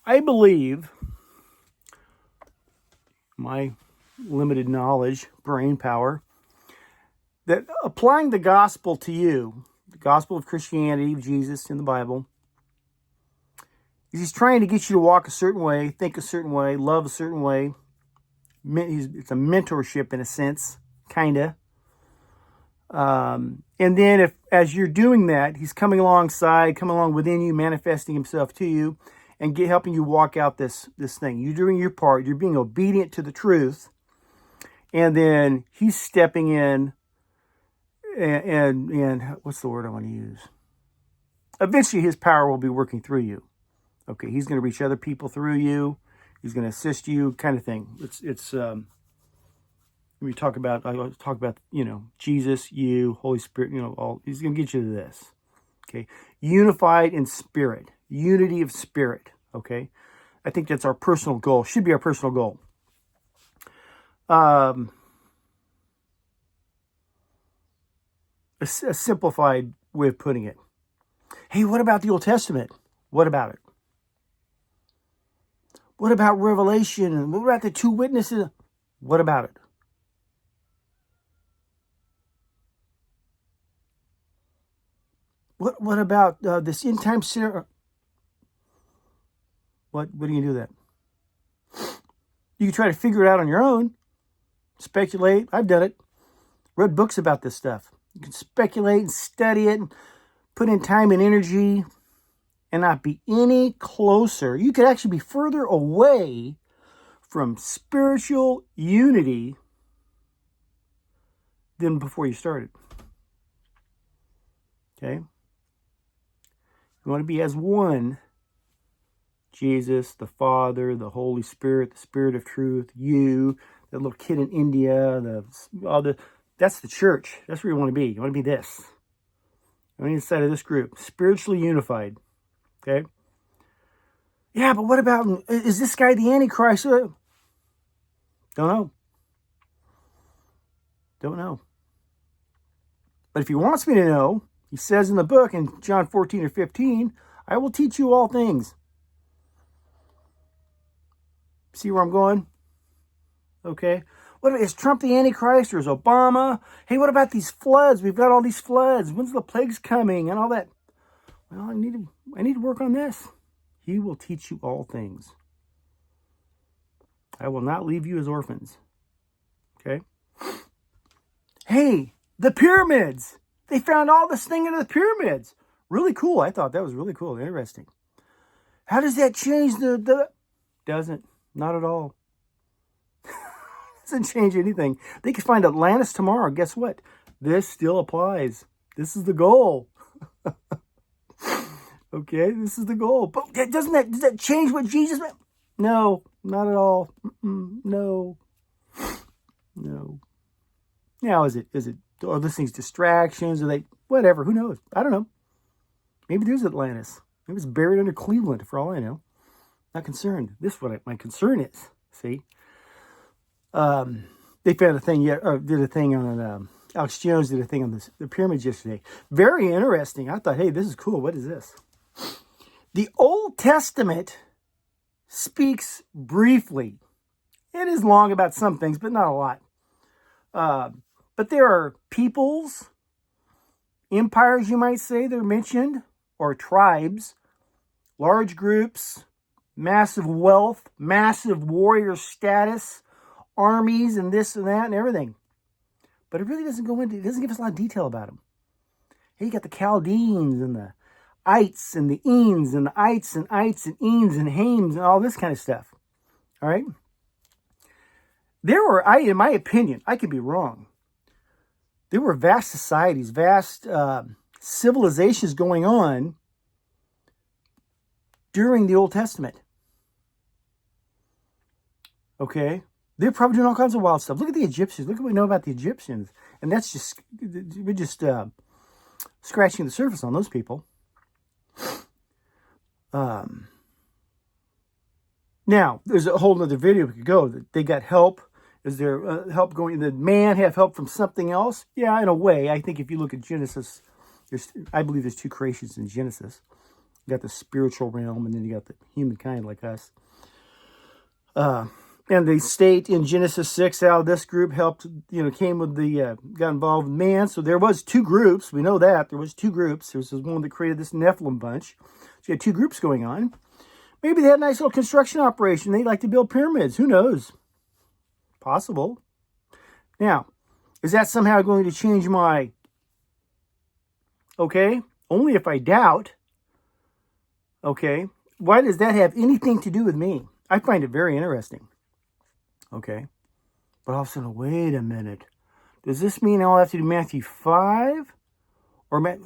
I believe, my limited knowledge, brain power, that applying the gospel to you, the gospel of Christianity, of Jesus in the Bible, he's trying to get you to walk a certain way, think a certain way, love a certain way. It's a mentorship in a sense, kind of. And then as you're doing that, he's coming along within you, manifesting himself to you, and helping you walk out this thing. You're doing your part. You're being obedient to the truth. And then he's stepping in and what's the word I want to use? Eventually his power will be working through you. Okay, he's going to reach other people through you. He's going to assist you, kind of thing. It's when we talk about, Jesus, you, Holy Spirit, all, he's going to get you to this. Okay, unified in spirit, unity of spirit. Okay, I think that's our personal goal. Should be our personal goal. A simplified way of putting it. Hey, what about the Old Testament? What about it? What about Revelation? What about the two witnesses? What about it? What about this end time ceremony? What do you do that? You can try to figure it out on your own. Speculate. I've done it. Read books about this stuff. You can speculate and study it, and put in time and energy, and not be any closer. You could actually be further away from spiritual unity than before you started. Okay? You want to be as one. Jesus, the Father, the Holy Spirit, the Spirit of Truth, you, that little kid in India, that's the church. That's where you want to be. You want to be this. On the inside of this group, spiritually unified. Okay? Yeah, but what about, is this guy the Antichrist? Don't know. Don't know. But if he wants me to know, he says in the book in John 14 or 15, I will teach you all things. See where I'm going? Okay. What is Trump the Antichrist, or is Obama? Hey, what about these floods? We've got all these floods. When's the plagues coming and all that? Well, I need to work on this. He will teach you all things. I will not leave you as orphans. Okay? Hey, the pyramids. They found all this thing in the pyramids. Really cool. I thought that was really cool. Interesting. How does that change Doesn't. Not at all. Doesn't change anything. They could find Atlantis tomorrow. Guess what? This still applies. This is the goal. Okay, this is the goal. But does that change what Jesus meant? No, not at all. No. Now, are these things distractions? Are they whatever? Who knows? I don't know. Maybe there's Atlantis. Maybe it's buried under Cleveland, for all I know. Not concerned. This is what my concern is. See, they found a thing. Did a thing on Alex Jones did a thing on the pyramids yesterday. Very interesting. I thought, hey, this is cool. What is this? The Old Testament speaks briefly. It is long about some things, but not a lot. But there are peoples, empires, you might say, that are mentioned, or tribes, large groups, massive wealth, massive warrior status, armies, and this and that and everything. But it really doesn't give us a lot of detail about them. Hey, you got the Chaldeans and the Ites and the Eans and the Ites and Eans and Hames and all this kind of stuff. All right? In my opinion, I could be wrong. There were vast societies, vast civilizations going on during the Old Testament. Okay? They're probably doing all kinds of wild stuff. Look at the Egyptians. Look at what we know about the Egyptians. And we're just scratching the surface on those people. Now, there's a whole other video we could go. They got help. Is there help going? Did man have help from something else? Yeah, in a way. I think if you look at Genesis, I believe there's two creations in Genesis. You got the spiritual realm, and then you got the humankind like us. And they state in Genesis 6 how this group helped, came with got involved with man. So there was two groups. We know that. There was two groups. There was one that created this Nephilim bunch. So you had two groups going on. Maybe they had a nice little construction operation. They'd like to build pyramids. Who knows? Possible. Now, is that somehow going to change my... Okay, only if I doubt. Okay, why does that have anything to do with me? I find it very interesting. Okay, but all of a sudden, wait a minute. Does this mean I'll have to do Matthew 5? Or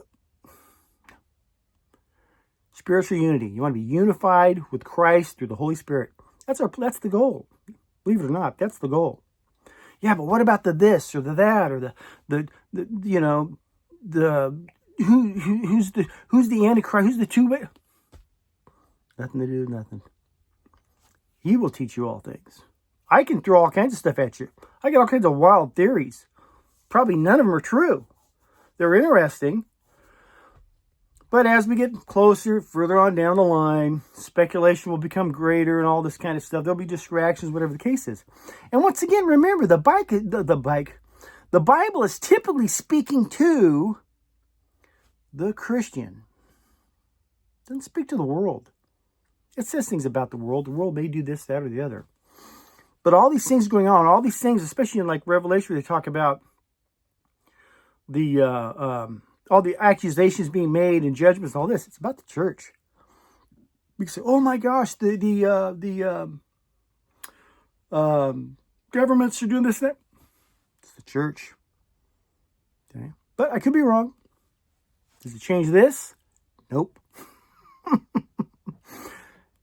spiritual unity. You want to be unified with Christ through the Holy Spirit. That's the goal. Believe it or not, that's the goal. Yeah, but what about the this or the that or who's the Antichrist? Who's the two-way? Nothing to do with nothing. He will teach you all things. I can throw all kinds of stuff at you. I got all kinds of wild theories. Probably none of them are true. They're interesting. But as we get closer, further on down the line, speculation will become greater and all this kind of stuff. There'll be distractions, whatever the case is. And once again, remember, the Bible is typically speaking to the Christian. It doesn't speak to the world. It says things about the world. The world may do this, that, or the other. But all these things going on, all these things, especially in like Revelation, where they talk about the all the accusations being made and judgments and all this. It's about the church. We can say, oh my gosh, the governments are doing this, that. It's the church. Okay. But I could be wrong. Does it change this? Nope.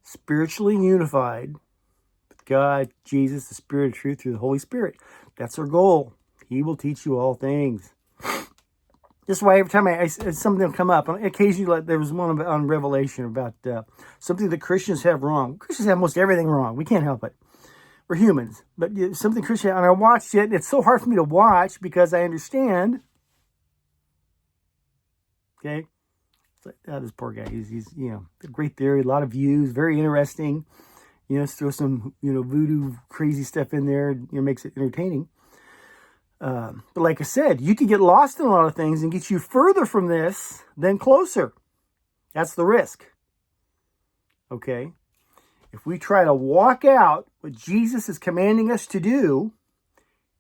Spiritually unified with God, Jesus, the Spirit of truth through the Holy Spirit. That's our goal. He will teach you all things. This is why every time something will come up, occasionally like there was one on Revelation about something that Christians have wrong. Christians have most everything wrong. We can't help it. We're humans. But something Christian, and I watched it, and it's so hard for me to watch because I understand. Okay? It's like, this poor guy, he's a great theory, a lot of views, very interesting. Throw some, voodoo crazy stuff in there, makes it entertaining. But like I said, you can get lost in a lot of things and get you further from this than closer. That's the risk. Okay? If we try to walk out what Jesus is commanding us to do,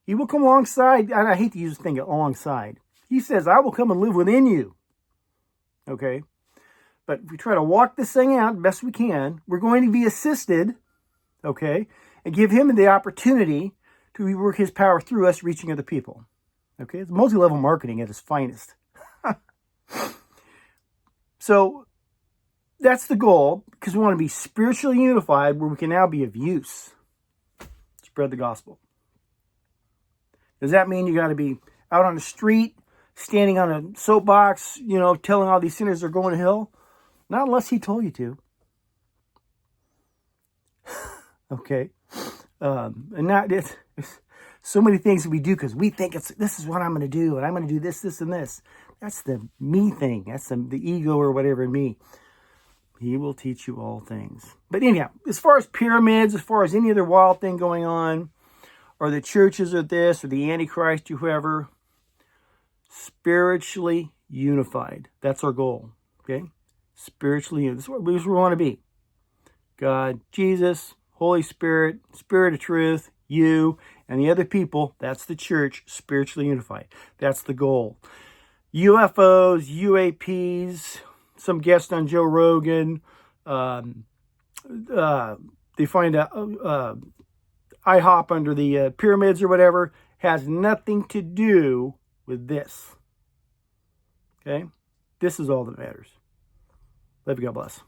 he will come alongside, and I hate to use the thing alongside. He says, I will come and live within you. Okay? But if we try to walk this thing out best we can, we're going to be assisted, okay, and give him the opportunity to work his power through us reaching other people. Okay? It's multi-level marketing at its finest. So that's the goal, because we want to be spiritually unified where we can now be of use. Spread the gospel. Does that mean you got to be out on the street, standing on a soapbox, telling all these sinners they're going to hell? Not unless he told you to. Okay? And now it's so many things that we do because we think this is what I'm going to do, and I'm going to do this, this, and this. That's the me thing. That's the ego or whatever in me. He will teach you all things. But anyhow, as far as pyramids, as far as any other wild thing going on, or the churches or this, or the Antichrist or whoever, spiritually unified. That's our goal. Okay? Spiritually unified. This is what we want to be. God, Jesus, Holy Spirit, Spirit of truth, you, and the other people, that's the church, spiritually unified. That's the goal. UFOs, UAPs, some guest on Joe Rogan, they find IHOP under the pyramids or whatever, has nothing to do with this. Okay? This is all that matters. Love you, God bless.